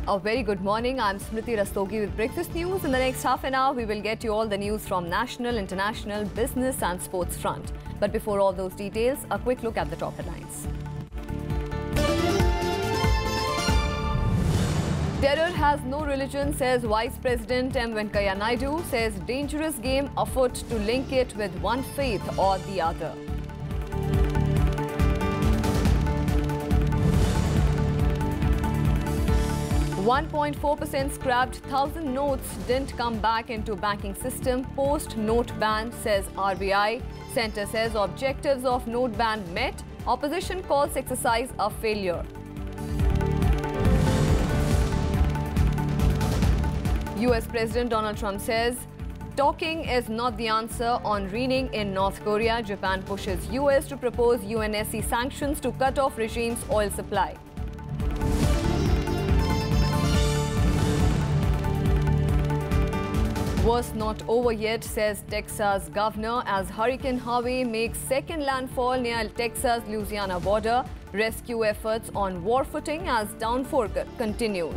A very good morning. I'm Smriti Rastogi with Breakfast News. In the next half an hour, we will get you all the news from national, international, business and sports front. But before all those details, a quick look at the top headlines. Terror has no religion, says Vice President M. Venkaiah Naidu, says dangerous game afoot to link it with one faith or the other. .4% scrapped, 1,000 notes didn't come back into banking system post-note ban, says RBI. Centre says objectives of note ban met. Opposition calls exercise a failure. US President Donald Trump says talking is not the answer on reigning in North Korea. Japan pushes US to propose UNSC sanctions to cut off regime's oil supply. Worst not over yet, says Texas governor, as Hurricane Harvey makes second landfall near Texas-Louisiana border. Rescue efforts on war footing as downpour continues.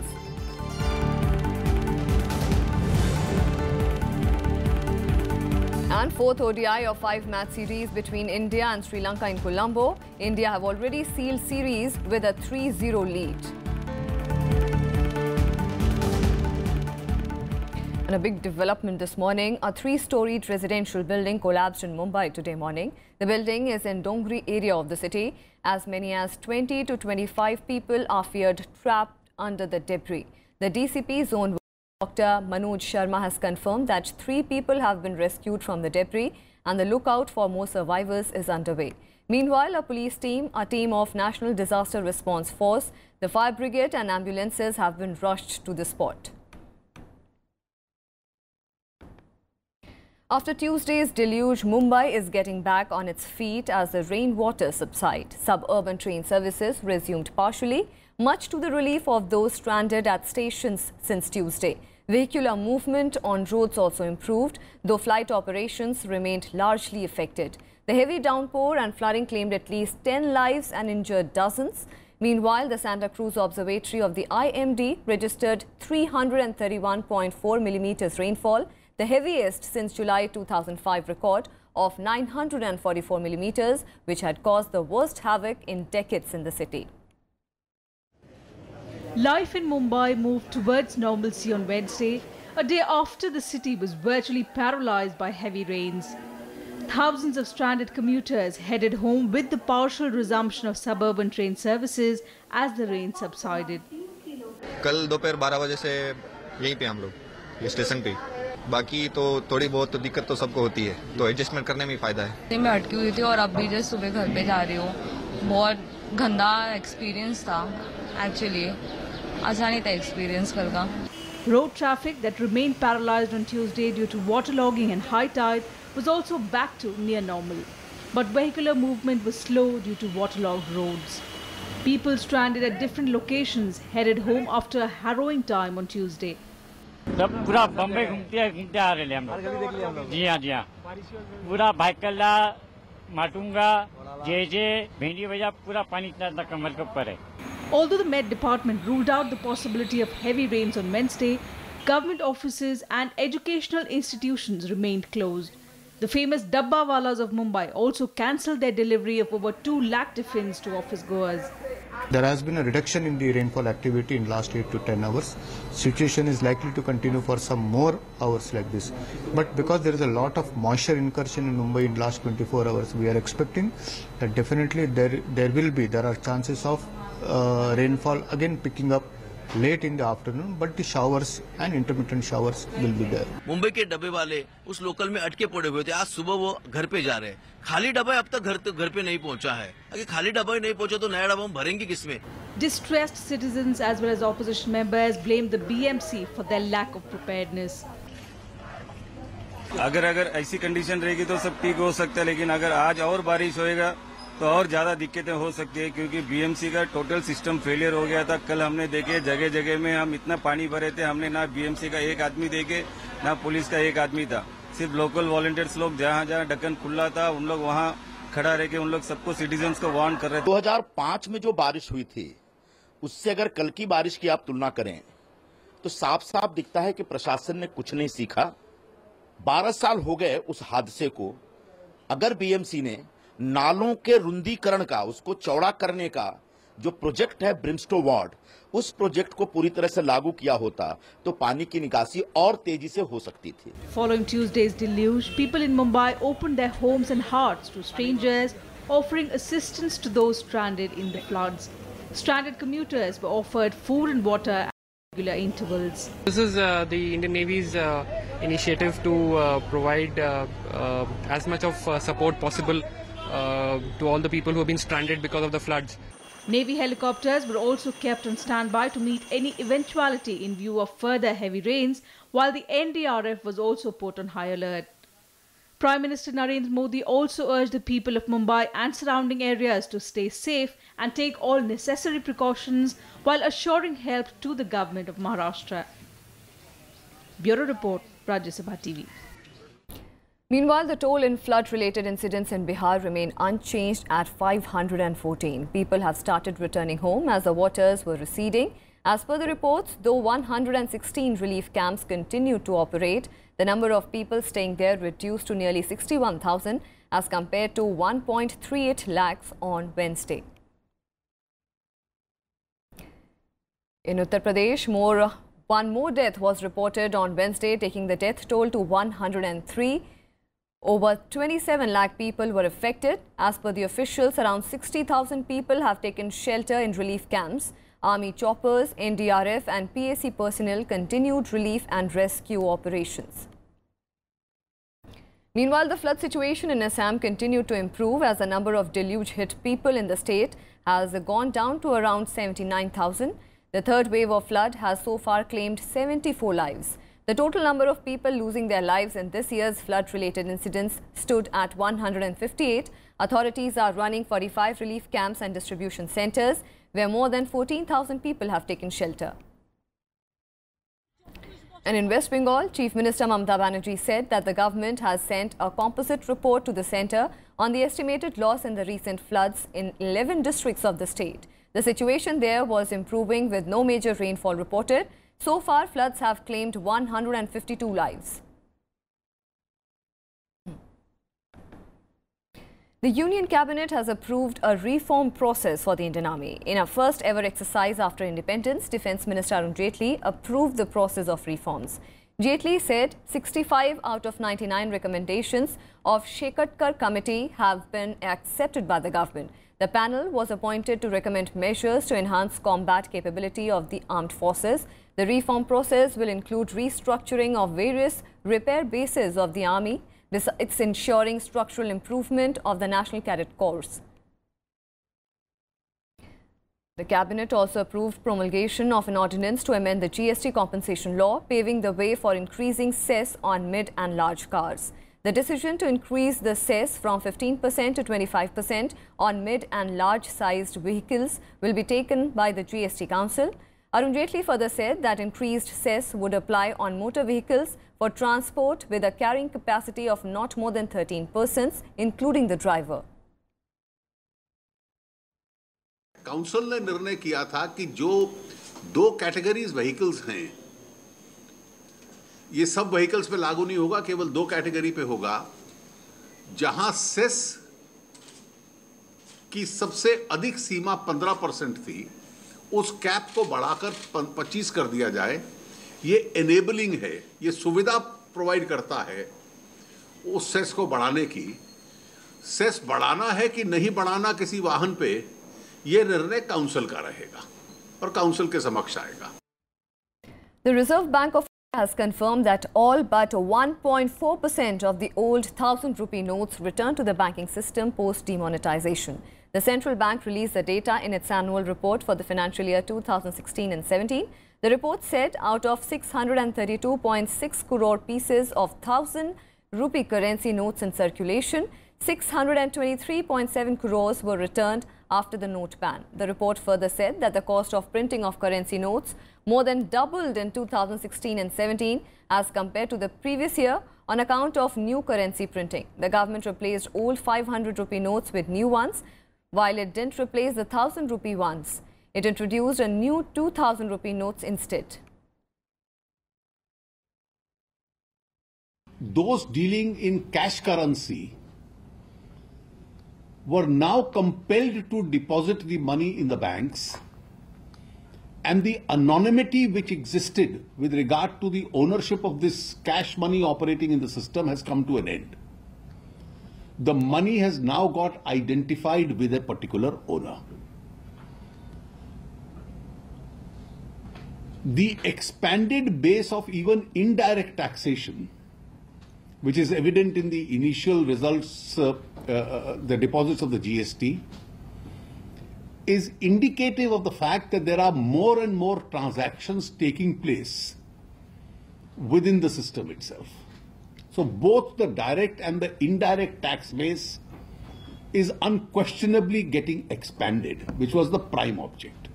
And fourth ODI of 5-match series between India and Sri Lanka in Colombo. India have already sealed series with a 3-0 lead. And a big development this morning, a 3-storied residential building collapsed in Mumbai today morning. The building is in Dongri area of the city. As many as 20 to 25 people are feared trapped under the debris. The DCP zone Dr. Manoj Sharma has confirmed that 3 people have been rescued from the debris and the lookout for more survivors is underway. Meanwhile, a police team, a team of National Disaster Response Force, the fire brigade and ambulances have been rushed to the spot. After Tuesday's deluge, Mumbai is getting back on its feet as the rainwater subsides. Suburban train services resumed partially, much to the relief of those stranded at stations since Tuesday. Vehicular movement on roads also improved, though flight operations remained largely affected. The heavy downpour and flooding claimed at least 10 lives and injured dozens. Meanwhile, the Santa Cruz Observatory of the IMD registered 331.4 millimeters rainfall, the heaviest since July 2005 record of 944 millimeters, which had caused the worst havoc in decades in the city. Life in Mumbai moved towards normalcy on Wednesday, a day after the city was virtually paralyzed by heavy rains. Thousands of stranded commuters headed home with the partial resumption of suburban train services as the rain subsided. कल दोपहर 12 बजे से यहीं पे हम लोग ये station पे, बाकी तो थोड़ी बहुत दिक्कत तो सबको होती है, तो एडजस्टमेंट करने में फायदा है। मैं अटकी हुई थी और अब भी जस्ट सुबह घर पे जा रही हूँ। बहुत गंदा एक्सपीरियंस था, एक्चुअली अच्छा नहीं था एक्सपीरियंस कल का। Road traffic that remained paralyzed on Tuesday due to waterlogging and high tide was also back to near normal. But vehicular movement was slow due to waterlogged roads. People stranded at different locations headed home after a harrowing time on Tuesday. पूरा बम्बई घूमते आ रहे हम लोग। जी हाँ पूरा भाईकल्ला माटुंगा जे भेंडी वजह पूरा पानी इतना कमर के ऊपर है। Although the Met Department ruled out the possibility of heavy rains on Wednesday, government offices and educational institutions remained closed. The famous Dabba Walas of Mumbai also cancelled their delivery of over 2 lakh tiffins to office goers. There has been a reduction in the rainfall activity in last 8 to 10 hours. Situation is likely to continue for some more hours like this. But because there is a lot of moisture incursion in Mumbai in last 24 hours, we are expecting that definitely there are chances of rainfall again picking up late in the afternoon, but the showers and intermittent showers will be there. Mumbai के डब्बे वाले उस local में अटके पड़े हुए थे, आज सुबह वो घर पे जा रहे हैं। खाली डब्बा अब तक घर पे नहीं पहुंचा है। अगर खाली डब्बा ही नहीं पहुंचा तो नया डब्बा हम भरेंगे किसमें? Distressed citizens as well as opposition members blamed the BMC for their lack of preparedness. अगर ऐसी कंडीशन रहेगी तो सब ठीक हो सकता है, लेकिन अगर आज और बारिश होएगा तो और ज्यादा दिक्कतें हो सकती है, क्योंकि बीएमसी का टोटल सिस्टम फेलियर हो गया था। कल हमने देखे जगह जगह में हम इतना पानी भरे थे, हमने ना बीएमसी का एक आदमी देखे ना पुलिस का एक आदमी था, सिर्फ लोकल वॉलंटियर्स लोग जहाँ ढक्कन खुला था उन लोग वहाँ खड़ा रह के उन लोग सबको सिटीजन्स को वार्न कर रहे थे। 2005 में जो बारिश हुई थी उससे अगर कल की बारिश की आप तुलना करें तो साफ साफ दिखता है कि प्रशासन ने कुछ नहीं सीखा। 12 साल हो गए उस हादसे को। अगर बीएमसी ने नालों के रुंदीकरण का, उसको चौड़ा करने का जो प्रोजेक्ट है ब्रिमस्टो वार्ड, उस प्रोजेक्ट को पूरी तरह से लागू किया होता तो पानी की निकासी और तेजी से हो सकती थी। Following Tuesday's deluge, people in Mumbai opened their homes and hearts to strangers, offering assistance to those stranded in the floods. Stranded commuters were offered food and water at regular intervals. This is the Indian Navy's initiative to provide as much of support possible to all the people who have been stranded because of the floods. Navy helicopters were also kept on standby to meet any eventuality in view of further heavy rains, while the NDRF was also put on high alert. Prime Minister Narendra Modi also urged the people of Mumbai and surrounding areas to stay safe and take all necessary precautions while assuring help to the government of Maharashtra. Bureau Report, Rajya Sabha TV. Meanwhile, the toll in flood-related incidents in Bihar remain unchanged at 514. People have started returning home as the waters were receding. As per the reports, though 116 relief camps continue to operate, the number of people staying there reduced to nearly 61,000 as compared to 1.38 lakhs on Wednesday. In Uttar Pradesh, one more death was reported on Wednesday, taking the death toll to 103. Over 27 lakh people were affected. As per the officials, around 60,000 people have taken shelter in relief camps. Army choppers, NDRF and PAC personnel continued relief and rescue operations. Meanwhile, the flood situation in Assam continued to improve as the number of deluge-hit people in the state has gone down to around 79,000. The third wave of flood has so far claimed 74 lives. The total number of people losing their lives in this year's flood-related incidents stood at 158. Authorities are running 45 relief camps and distribution centers where more than 14,000 people have taken shelter. And in West Bengal, Chief Minister Mamata Banerjee said that the government has sent a composite report to the centre on the estimated loss in the recent floods in 11 districts of the state. The situation there was improving with no major rainfall reported. So far, floods have claimed 152 lives. The Union Cabinet has approved a reform process for the Indian Army. In a first ever exercise after independence, Defence Minister Arun Jaitley approved the process of reforms. Jaitley said 65 out of 99 recommendations of Shekatkar Committee have been accepted by the government. The panel was appointed to recommend measures to enhance combat capability of the armed forces. The reform process will include restructuring of various repair bases of the Army. It's ensuring structural improvement of the National Cadet Corps. The Cabinet also approved promulgation of an ordinance to amend the GST compensation law, paving the way for increasing cess on mid and large cars. The decision to increase the cess from 15% to 25% on mid and large-sized vehicles will be taken by the GST Council. Arun Jaitley further said that increased cess would apply on motor vehicles for transport with a carrying capacity of not more than 13 persons, including the driver. Council ने निर्णय किया था कि जो 2 categories vehicles हैं, ये सब vehicles पे लागू नहीं होगा, केवल 2 कैटेगरी पे होगा। जहां सेस की सबसे अधिक सीमा 15% थी, उस कैप को बढ़ाकर 25 कर दिया जाए। ये एनेबलिंग है, ये सुविधा प्रोवाइड करता है उस सेस को बढ़ाने की। सेस बढ़ाना है कि नहीं बढ़ाना किसी वाहन पे, ये निर्णय काउंसिल का रहेगा और काउंसिल के समक्ष आएगा। The Reserve Bank of India has confirmed that all but 1.4% of the old 1,000 rupee notes returned to the banking system post demonetization. The central bank released the data in its annual report for the financial year 2016 and 17. The report said out of 632.6 crore pieces of 1,000 rupee currency notes in circulation, 623.7 crores were returned after the note ban. The report further said that the cost of printing of currency notes more than doubled in 2016 and 17 as compared to the previous year on account of new currency printing. The government replaced old 500 rupee notes with new ones, while it didn't replace the 1,000 rupee ones. It introduced a new 2,000 rupee notes instead. those dealing in cash currency were now compelled to deposit the money in the banks, and the anonymity which existed with regard to the ownership of this cash money operating in the system has come to an end. The money has now got identified with a particular owner. The expanded base of even indirect taxation, which is evident in the initial results, the deposits of the GST, is indicative of the fact that there are more and more transactions taking place within the system itself. So both the direct and the indirect tax base is unquestionably getting expanded, which was the prime object.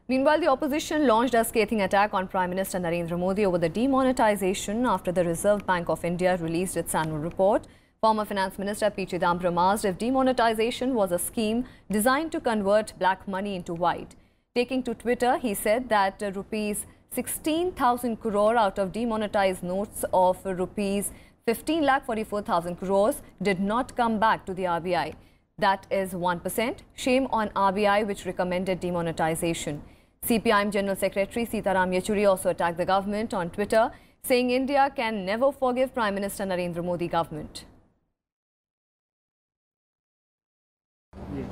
Meanwhile, the opposition launched a scathing attack on Prime Minister Narendra Modi over the demonetization after the Reserve Bank of India released its annual report. Former Finance Minister P. Chidambaram asked if demonetization was a scheme designed to convert black money into white. Taking to Twitter, he said that rupees 16,000 crore out of demonetized notes of rupees 15,44,000 crores did not come back to the RBI. That is 1%. Shame on RBI, which recommended demonetization. CPIM General Secretary Sitaram Yechuri also attacked the government on Twitter, saying India can never forgive Prime Minister Narendra Modi government.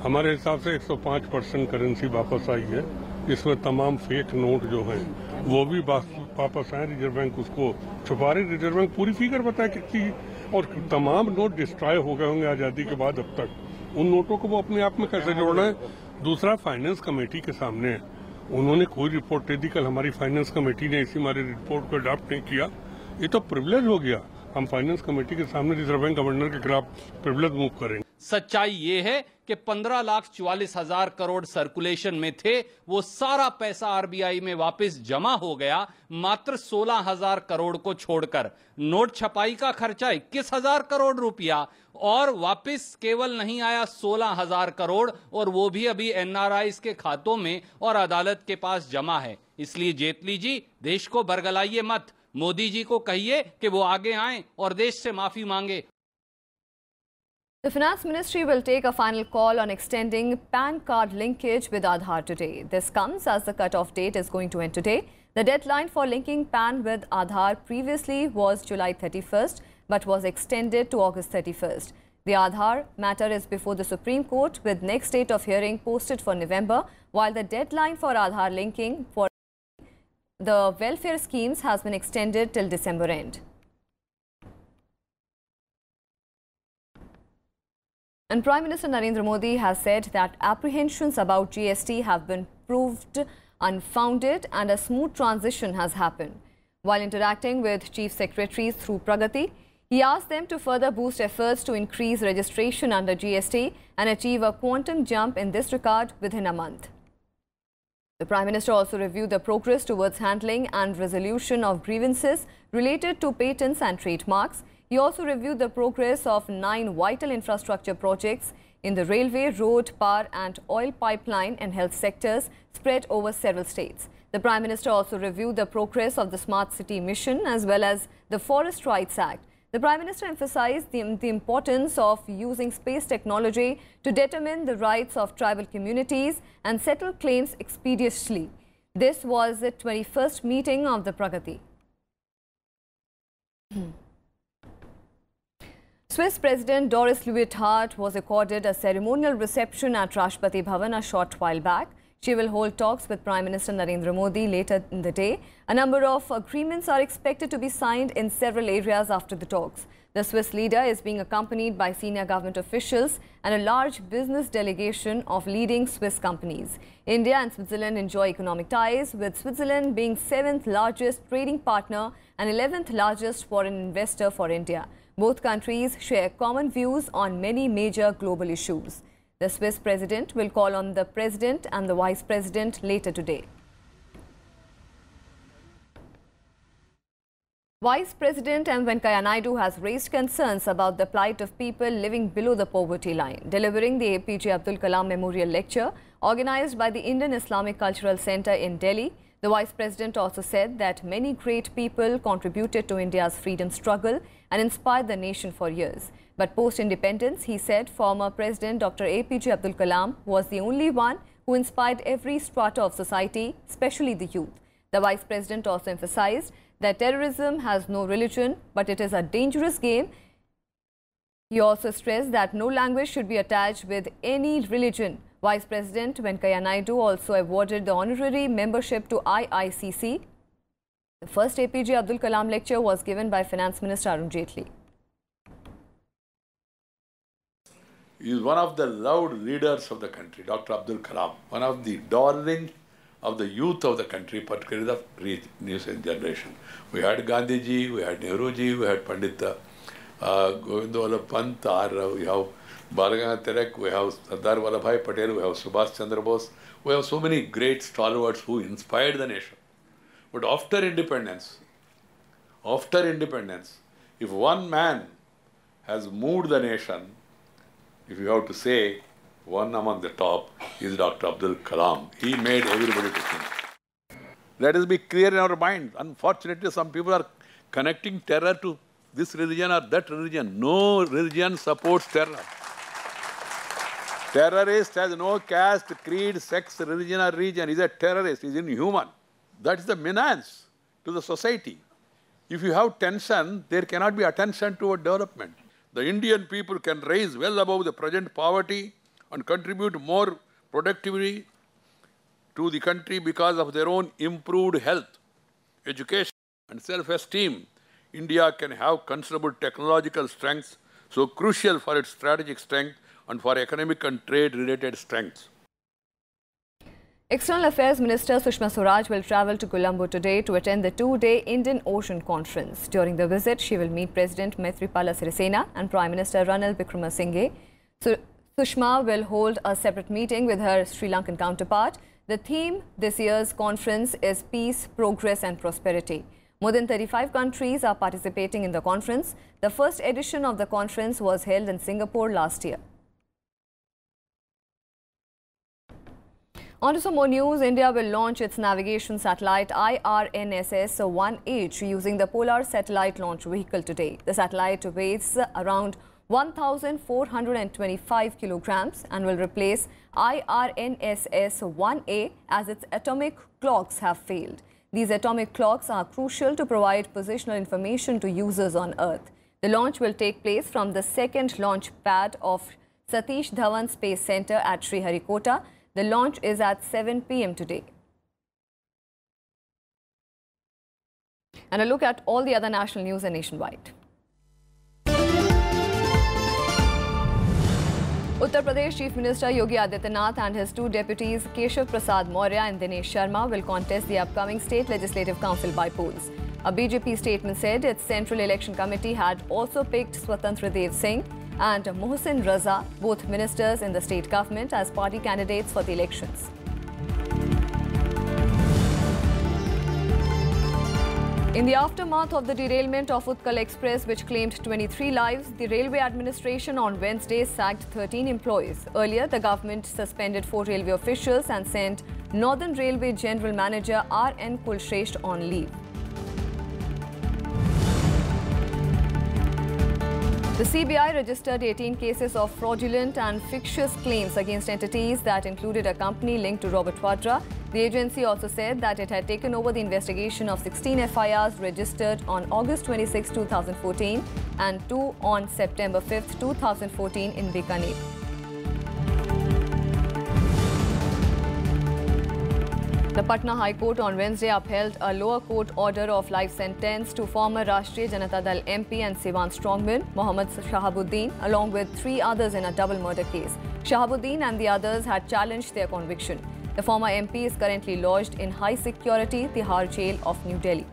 हमारे हिसाब से 105% currency वापस आई है। इसमें तमाम fake note जो हैं वो भी वापस आए। रिजर्व बैंक उसको छुपा रही। रिजर्व बैंक पूरी फिगर बताए कितनी, और तमाम नोट डिस्ट्रॉय हो गए होंगे आज़ादी के बाद अब तक। उन नोटों को वो अपने आप में कैसे जोड़ना है। दूसरा, फाइनेंस कमेटी के सामने है, उन्होंने कोई रिपोर्ट नहीं दी। कल हमारी फाइनेंस कमेटी ने इसी हमारी रिपोर्ट को अडॉप्ट नहीं किया। ये तो प्रिविलेज हो गया। हम फाइनेंस कमेटी के सामने रिजर्व बैंक गवर्नर के खिलाफ प्रिविलेज मूव करेंगे। सच्चाई ये है कि 15,44,000 करोड़ सर्कुलेशन में थे, वो सारा पैसा आरबीआई में वापस जमा हो गया, मात्र 16,000 करोड़ को छोड़कर। नोट छपाई का खर्चा 21,000 करोड़ रुपया, और वापस केवल नहीं आया 16,000 करोड़, और वो भी अभी एनआरआईज के खातों में और अदालत के पास जमा है। इसलिए जेटली जी, देश को बरगलाइए मत। मोदी जी को कहिए कि वो आगे आएं और देश से माफी मांगे। The Finance Ministry will take a final call on extending PAN card linkage with Aadhaar today. This comes as the cut-off date is going to end today. The deadline for linking PAN with Aadhaar previously was July 31st, but was extended to August 31st. The Aadhaar matter is before the Supreme Court, with next date of hearing posted for November, while the deadline for Aadhaar linking for the welfare schemes has been extended till December end. And Prime Minister Narendra Modi has said that apprehensions about GST have been proved unfounded and a smooth transition has happened. While interacting with chief secretaries through Pragati, he asked them to further boost efforts to increase registration under GST and achieve a quantum jump in this regard within a month. The Prime Minister also reviewed the progress towards handling and resolution of grievances related to patents and trademarks. He also reviewed the progress of 9 vital infrastructure projects in the railway, road, power and oil pipeline and health sectors spread over several states. The Prime Minister also reviewed the progress of the Smart City Mission as well as the Forest Rights Act. The Prime Minister emphasized the importance of using space technology to determine the rights of tribal communities and settle claims expeditiously. This was the 21st meeting of the Pragati. Swiss President Doris Leuthard was accorded a ceremonial reception at Rashtrapati Bhavan a short while back. She will hold talks with Prime Minister Narendra Modi later in the day. A number of agreements are expected to be signed in several areas after the talks. The Swiss leader is being accompanied by senior government officials and a large business delegation of leading Swiss companies. India and Switzerland enjoy economic ties, with Switzerland being 7th largest trading partner and 11th largest foreign investor for India. Both countries share common views on many major global issues. The Swiss president will call on the president and the vice president later today. Vice President M. Venkaiah Naidu has raised concerns about the plight of people living below the poverty line. Delivering the APJ Abdul Kalam Memorial Lecture organized by the Indian Islamic Cultural Center in Delhi, The Vice President also said that many great people contributed to India's freedom struggle and inspired the nation for years. But post-independence, he said former President Dr. APJ Abdul Kalam was the only one who inspired every strata of society, especially the youth. The Vice President also emphasized that terrorism has no religion, but it is a dangerous game. He also stressed that no language should be attached with any religion. Vice President Venkaiah Naidu also awarded the honorary membership to IICC. The first APJ Abdul Kalam lecture was given by Finance Minister Arun Jaitley. He is one of the loved leaders of the country, Dr. Abdul Kalam, one of the darling of the youth of the country, particularly the recent generation. We had Gandhiji, we had Nehruji, we had Pandit Govind Vallabh Pant, we have Balganga Tilak, we have Sardar Vallabhbhai Patel, we have Subhash Chandra Bose. We have so many great stalwarts who inspired the nation. But after independence, if one man has moved the nation, if you have to say one among the top, is Dr. Abdul Kalam. He made everybody to think. Let us be clear in our mind. Unfortunately, some people are connecting terror to this religion or that religion. No religion supports terror. Terrorist has no caste, creed, sex, religion or region. He is a terrorist. He is inhuman. That is the menace to the society. If you have tension, there cannot be attention toward development. The Indian people can rise well above the present poverty and contribute more productively to the country because of their own improved health, education and self-esteem. India can have considerable technological strengths, so crucial for its strategic strength and for economic and trade-related strengths. External Affairs Minister Sushma Swaraj will travel to Colombo today to attend the two-day Indian Ocean Conference. During the visit, she will meet President Maithripala Sirisena and Prime Minister Ranil Wickremesinghe. Sushma will hold a separate meeting with her Sri Lankan counterpart. The theme this year's conference is Peace, Progress and Prosperity. More than 35 countries are participating in the conference. The first edition of the conference was held in Singapore last year. On to some more news. India will launch its navigation satellite IRNSS-1H using the Polar Satellite Launch Vehicle today. The satellite weighs around 1,425 kilograms and will replace IRNSS-1A as its atomic clocks have failed. These atomic clocks are crucial to provide positional information to users on Earth. The launch will take place from the second launch pad of Satish Dhawan Space Center at Sriharikota. The launch is at 7 p.m. today. And a look at all the other national news and nationwide. Uttar Pradesh Chief Minister Yogi Adityanath and his two deputies Keshav Prasad Maurya and Dinesh Sharma will contest the upcoming State Legislative Council by polls. A BJP statement said its Central Election Committee had also picked Swatantra Dev Singh and Mohsin Raza, both ministers in the state government, as party candidates for the elections. In the aftermath of the derailment of Utkal Express, which claimed 23 lives, the Railway Administration on Wednesday sacked 13 employees. Earlier, the government suspended 4 railway officials and sent Northern Railway General Manager R.N. Kulshresht on leave. The CBI registered 18 cases of fraudulent and fictitious claims against entities that included a company linked to Robert Vadra. The agency also said that it had taken over the investigation of 16 FIRs registered on August 26, 2014 and 2 on September 5, 2014 in Bikaner. The Patna High Court on Wednesday upheld a lower court order of life sentence to former Rashtriya Janata Dal MP and Siwan strongman Mohammad Shahabuddin along with 3 others in a double murder case. Shahabuddin and the others had challenged their conviction. The former MP is currently lodged in high security Tihar jail of New Delhi.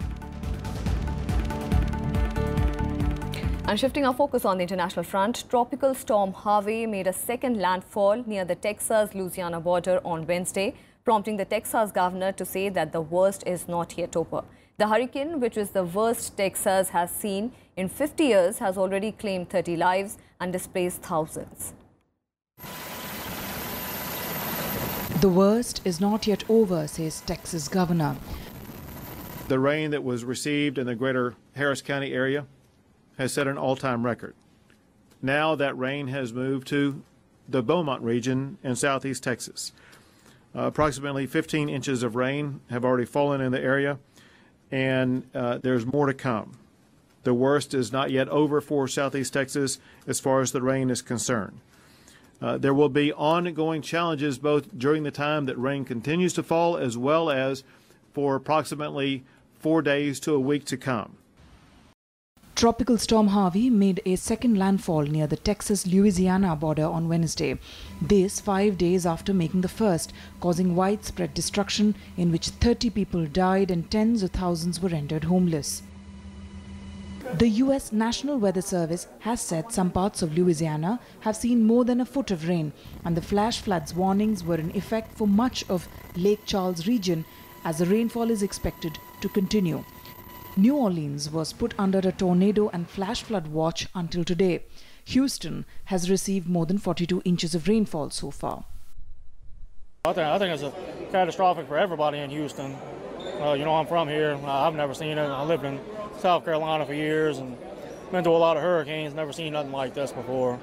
And shifting our focus on the international front, tropical storm Harvey made a second landfall near the Texas-Louisiana border on Wednesday, prompting the Texas governor to say that the worst is not yet over. The hurricane, which is the worst Texas has seen in 50 years, has already claimed 30 lives and displaced thousands. The worst is not yet over, says Texas governor. The rain that was received in the greater Harris County area has set an all-time record. Now that rain has moved to the Beaumont region in southeast Texas. Approximately 15 inches of rain have already fallen in the area, and there's more to come. The worst is not yet over for southeast Texas as far as the rain is concerned. There will be ongoing challenges both during the time that rain continues to fall as well as for approximately 4 days to a week to come. Tropical storm Harvey made a second landfall near the Texas-Louisiana border on Wednesday. This 5 days after making the first, causing widespread destruction in which 30 people died and tens of thousands were rendered homeless. The U.S. National Weather Service has said some parts of Louisiana have seen more than a foot of rain, and the flash floods warnings were in effect for much of Lake Charles region as the rainfall is expected to continue. New Orleans was put under a tornado and flash flood watch until today. Houston has received more than 42 inches of rainfall so far. I think it's catastrophic for everybody in Houston. I'm from here. I've never seen it. I lived in South Carolina for years and been through a lot of hurricanes. Never seen nothing like this before.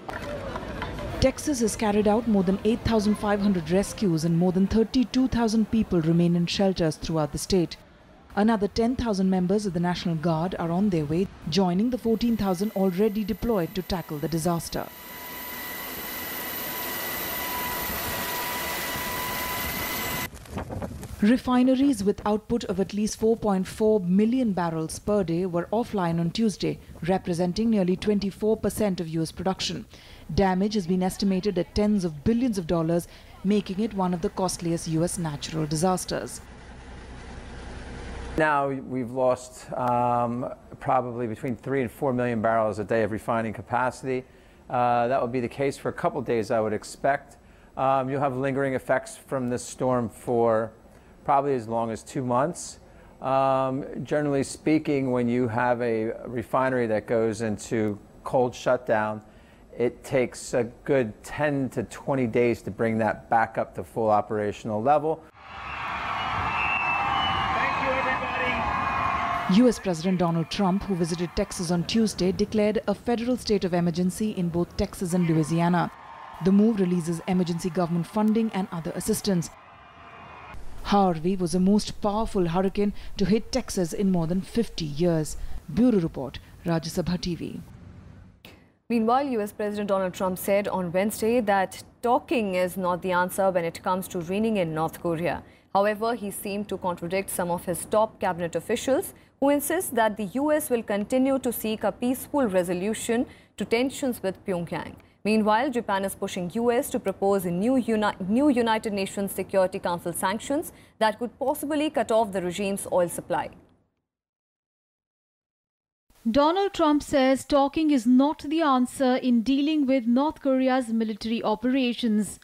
Texas has carried out more than 8,500 rescues and more than 32,000 people remain in shelters throughout the state. Another 10,000 members of the National Guard are on their way, joining the 14,000 already deployed to tackle the disaster. Refineries with output of at least 4.4 million barrels per day were offline on Tuesday, representing nearly 24% of U.S. production. Damage has been estimated at tens of billions of dollars, making it one of the costliest U.S. natural disasters. Now we've lost probably between 3 and 4 million barrels a day of refining capacity. That will be the case for a couple days, I would expect. You'll have lingering effects from this storm for probably as long as 2 months. Generally speaking, when you have a refinery that goes into cold shutdown, it takes a good 10 to 20 days to bring that back up to full operational level. U.S. President Donald Trump, who visited Texas on Tuesday, declared a federal state of emergency in both Texas and Louisiana. The move releases emergency government funding and other assistance. Harvey was the most powerful hurricane to hit Texas in more than 50 years. Bureau Report, Rajya Sabha TV. Meanwhile, US President Donald Trump said on Wednesday that talking is not the answer when it comes to reining in North Korea. However, he seemed to contradict some of his top cabinet officials who insist that the US will continue to seek a peaceful resolution to tensions with Pyongyang. Meanwhile, Japan is pushing US to propose a new United Nations Security Council sanctions that could possibly cut off the regime's oil supply. Donald Trump says talking is not the answer in dealing with North Korea's military operations.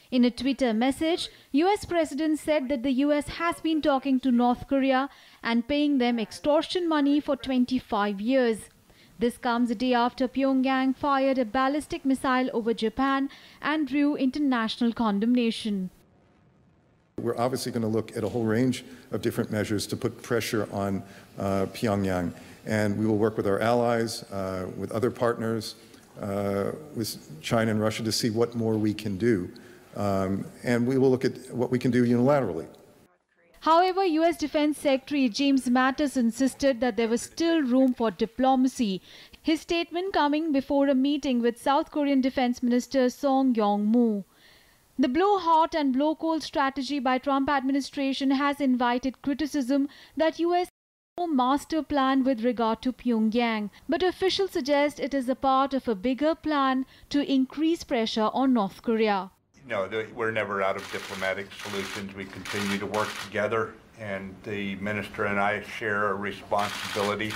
In a Twitter message, US President said that the US has been talking to North Korea and paying them extortion money for 25 years. This comes a day after Pyongyang fired a ballistic missile over Japan and drew international condemnation. We're obviously going to look at a whole range of different measures to put pressure on Pyongyang. And we will work with our allies, with other partners, with China and Russia to see what more we can do. And we will look at what we can do unilaterally. However, US Defense Secretary James Mattis insisted that there was still room for diplomacy. His statement coming before a meeting with South Korean Defense Minister Song Yong-moo. The blow hot and blow cold strategy by Trump administration has invited criticism that US has no master plan with regard to Pyongyang, but officials suggest it is a part of a bigger plan to increase pressure on North Korea. No, we're never out of diplomatic solutions. We continue to work together, and the minister and I share a responsibility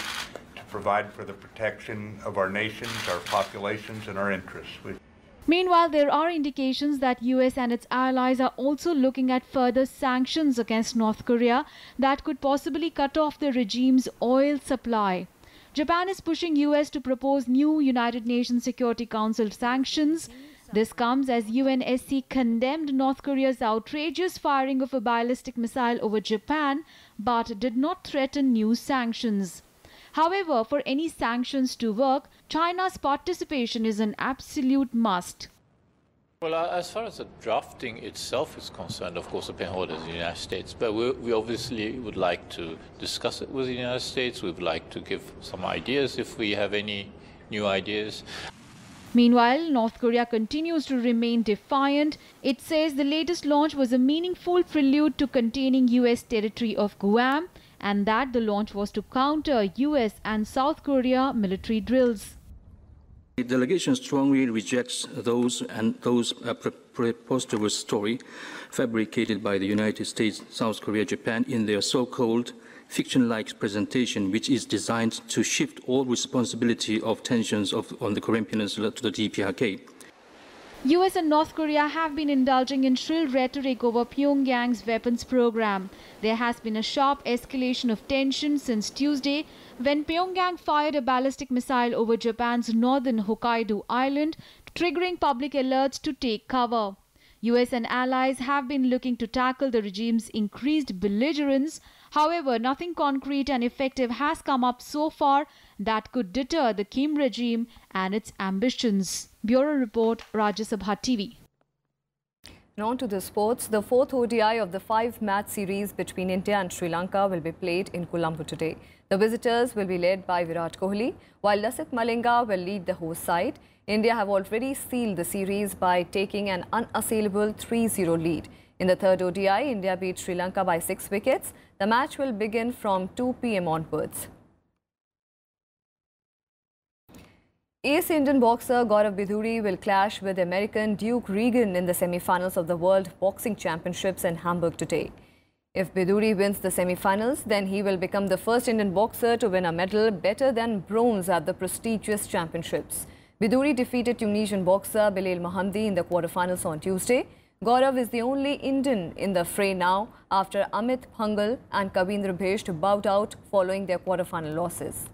to provide for the protection of our nations, our populations, and our interests. Meanwhile, there are indications that US and its allies are also looking at further sanctions against North Korea that could possibly cut off the regime's oil supply. Japan is pushing US to propose new United Nations Security Council sanctions This comes as UNSC condemned North Korea's outrageous firing of a ballistic missile over Japan, but did not threaten new sanctions. However, for any sanctions to work, China's participation is an absolute must. Well, as far as the drafting itself is concerned, of course, the pen holder is the United States, but we obviously would like to discuss it with the United States. We would like to give some ideas if we have any new ideas. Meanwhile, North Korea continues to remain defiant. It says the latest launch was a meaningful prelude to containing US territory of Guam, and that the launch was to counter US and South Korea military drills. The delegation strongly rejects those preposterous story fabricated by the United States, South Korea, Japan in their so-called fiction-like presentation, which is designed to shift all responsibility of tensions on the Korean Peninsula to the DPRK. US and North Korea have been indulging in shrill rhetoric over Pyongyang's weapons program. There has been a sharp escalation of tension since Tuesday when Pyongyang fired a ballistic missile over Japan's northern Hokkaido island, triggering public alerts to take cover. US and allies have been looking to tackle the regime's increased belligerence. However, nothing concrete and effective has come up so far that could deter the Kim regime and its ambitions. Bureau Report, Rajya Sabha TV. And on to the sports. The fourth ODI of the 5-match series between India and Sri Lanka will be played in Colombo today. The visitors will be led by Virat Kohli, while Lasith Malinga will lead the host side. India have already sealed the series by taking an unassailable 3-0 lead. In the third ODI, India beat Sri Lanka by 6 wickets. The match will begin from 2 p.m. onwards. Ace Indian boxer Gaurav Bidhuri will clash with American Duke Regan in the semi-finals of the World Boxing Championships in Hamburg today. If Bidhuri wins the semi-finals, then he will become the first Indian boxer to win a medal better than bronze at the prestigious championships. Bidhuri defeated Tunisian boxer Belal Mohammadi in the quarterfinals on Tuesday. Gaurav is the only Indian in the fray now after Amit Phangal and Kavindra Bhesht bowed out following their quarterfinal losses.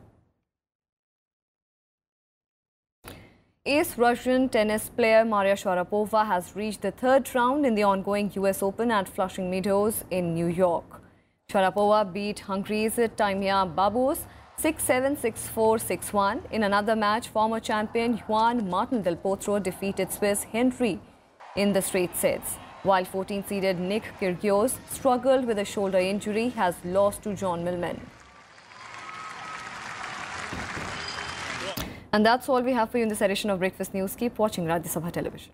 Ace Russian tennis player Maria Sharapova has reached the third round in the ongoing US Open at Flushing Meadows in New York. Sharapova beat Hungary's Timea Babos 6-7, 6-4, 6-1. In another match, former champion Juan Martin Del Potro defeated Swiss Henry in the straight sets, while 14th-seeded Nick Kyrgios struggled with a shoulder injury, has lost to John Millman. And that's all we have for you in this edition of Breakfast News. Keep watching Rajya Sabha Television.